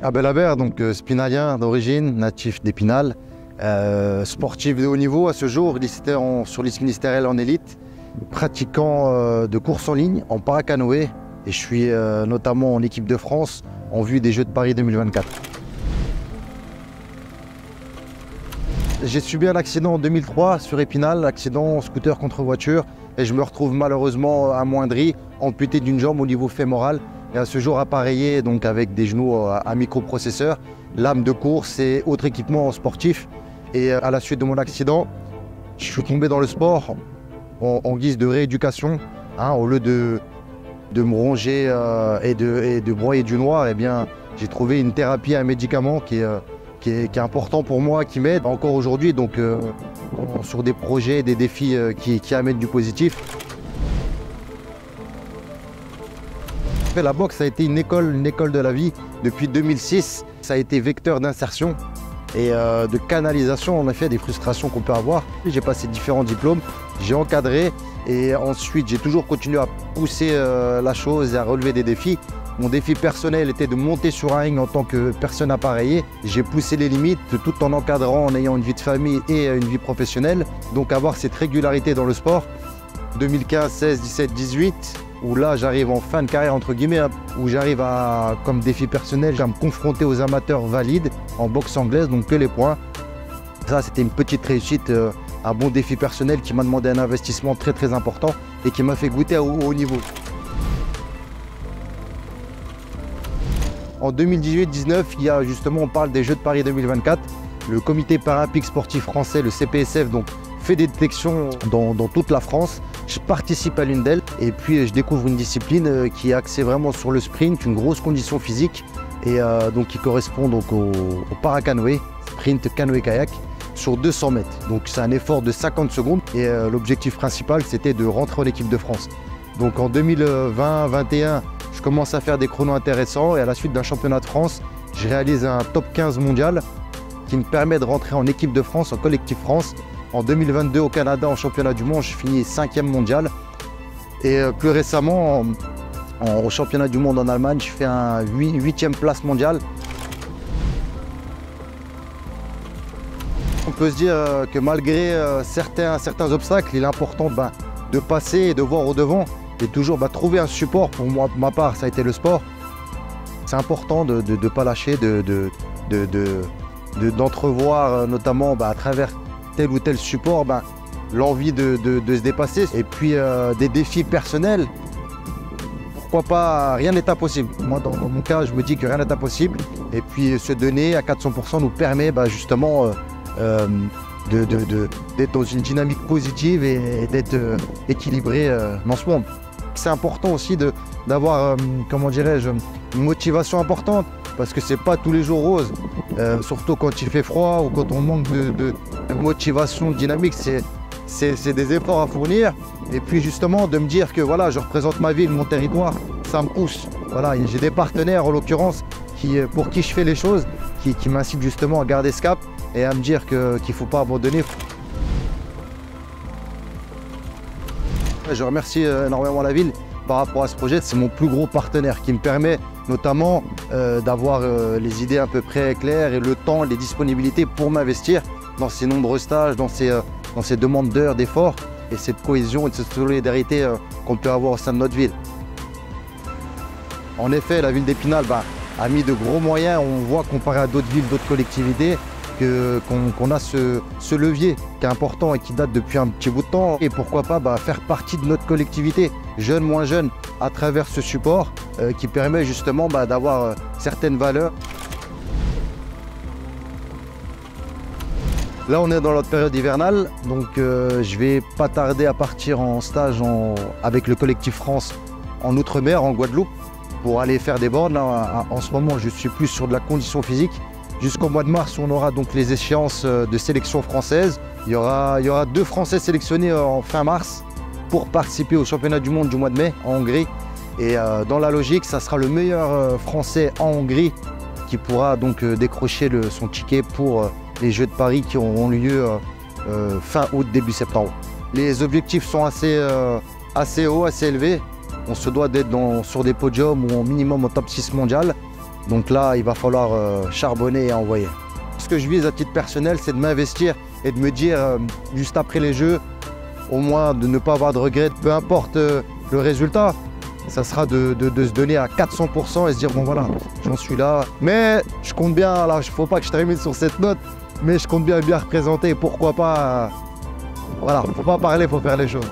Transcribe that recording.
Abel Aber, donc spinalien d'origine, natif d'Épinal, sportif de haut niveau à ce jour, sur liste ministérielle en élite, pratiquant de course en ligne, en paracanoë, et je suis notamment en équipe de France en vue des Jeux de Paris 2024. J'ai subi un accident en 2003 sur Épinal, accident scooter contre voiture, et je me retrouve malheureusement amoindri, amputé d'une jambe au niveau fémoral, et à ce jour appareillé donc avec des genoux à microprocesseur, lame de course et autres équipements sportifs. Et à la suite de mon accident, je suis tombé dans le sport en guise de rééducation. Au lieu de me ronger et de broyer du noir, eh bien, j'ai trouvé une thérapie, un médicament qui est important pour moi, qui m'aide encore aujourd'hui, donc sur des projets, des défis qui amènent du positif. La boxe a été une école de la vie. Depuis 2006, ça a été vecteur d'insertion et de canalisation en effet des frustrations qu'on peut avoir. J'ai passé différents diplômes, j'ai encadré et ensuite j'ai toujours continué à pousser la chose et à relever des défis. Mon défi personnel était de monter sur un ring en tant que personne appareillée. J'ai poussé les limites tout en encadrant, en ayant une vie de famille et une vie professionnelle. Donc avoir cette régularité dans le sport. 2015, 16, 17, 18, où là j'arrive en fin de carrière entre guillemets, où j'arrive comme défi personnel, à me confronter aux amateurs valides en boxe anglaise, donc que les points. Ça c'était une petite réussite, un bon défi personnel qui m'a demandé un investissement très important et qui m'a fait goûter au haut niveau. En 2018-19, on parle des Jeux de Paris 2024. Le comité paralympique sportif français, le CPSF, donc, fait des détections dans toute la France. Je participe à l'une d'elles et puis je découvre une discipline qui est axée vraiment sur le sprint, une grosse condition physique et donc qui correspond donc au paracanoë, sprint canoë-kayak sur 200 mètres. Donc c'est un effort de 50 secondes et l'objectif principal c'était de rentrer en équipe de France. Donc en 2020-21, je commence à faire des chronos intéressants et à la suite d'un championnat de France, je réalise un top 15 mondial qui me permet de rentrer en équipe de France, en collectif France. En 2022 au Canada, en championnat du monde, je finis 5e mondial. Et plus récemment, au championnat du monde en Allemagne, je fais un 8e place mondiale. On peut se dire que malgré certains obstacles, il est important de passer et de voir au devant. Et toujours trouver un support. Pour moi, pour ma part, ça a été le sport. C'est important de ne pas lâcher, d'entrevoir notamment à travers tel ou tel support l'envie de se dépasser. Et puis des défis personnels, pourquoi pas, rien n'est impossible. Moi dans mon cas, je me dis que rien n'est impossible. Et puis se donner à 400% nous permet justement d'être dans une dynamique positive et d'être équilibré dans ce monde. C'est important aussi d'avoir, comment dirais-je, une motivation importante parce que c'est pas tous les jours rose, surtout quand il fait froid ou quand on manque de motivation, de dynamique, c'est des efforts à fournir. Et puis justement de me dire que voilà, je représente ma ville, mon territoire, ça me pousse. Voilà, j'ai des partenaires en l'occurrence pour qui je fais les choses, qui m'incitent justement à garder ce cap et à me dire qu'il ne faut pas abandonner. Je remercie énormément la ville par rapport à ce projet. C'est mon plus gros partenaire qui me permet notamment d'avoir les idées à peu près claires et le temps, les disponibilités pour m'investir dans ces nombreux stages, dans ces demandes d'heures, d'efforts et cette cohésion et cette solidarité qu'on peut avoir au sein de notre ville. En effet, la ville d'Épinal a mis de gros moyens. On voit comparé à d'autres villes, d'autres collectivités, qu'on a ce levier qui est important et qui date depuis un petit bout de temps. Et pourquoi pas faire partie de notre collectivité, jeune, moins jeune, à travers ce support qui permet justement d'avoir certaines valeurs. Là, on est dans notre période hivernale, donc je vais pas tarder à partir en stage avec le collectif France en Outre-mer, en Guadeloupe, pour aller faire des bornes. Là, en ce moment, je suis plus sur de la condition physique. Jusqu'au mois de mars, on aura donc les échéances de sélection française. Il y aura 2 Français sélectionnés en fin mars pour participer au championnat du monde du mois de mai en Hongrie. Et dans la logique, ça sera le meilleur Français en Hongrie qui pourra donc décrocher son ticket pour les Jeux de Paris qui auront lieu fin août, début septembre. Les objectifs sont assez hauts, assez élevés. On se doit d'être sur des podiums ou au minimum au top 6 mondial. Donc là, il va falloir charbonner et envoyer. Ce que je vise à titre personnel, c'est de m'investir et de me dire, juste après les Jeux, au moins de ne pas avoir de regrets, peu importe le résultat. Ça sera de se donner à 400% et se dire, bon voilà, j'en suis là. Mais je compte bien, alors il ne faut pas que je termine sur cette note, mais je compte bien représenter, pourquoi pas. Voilà, faut pas parler, faut faire les choses.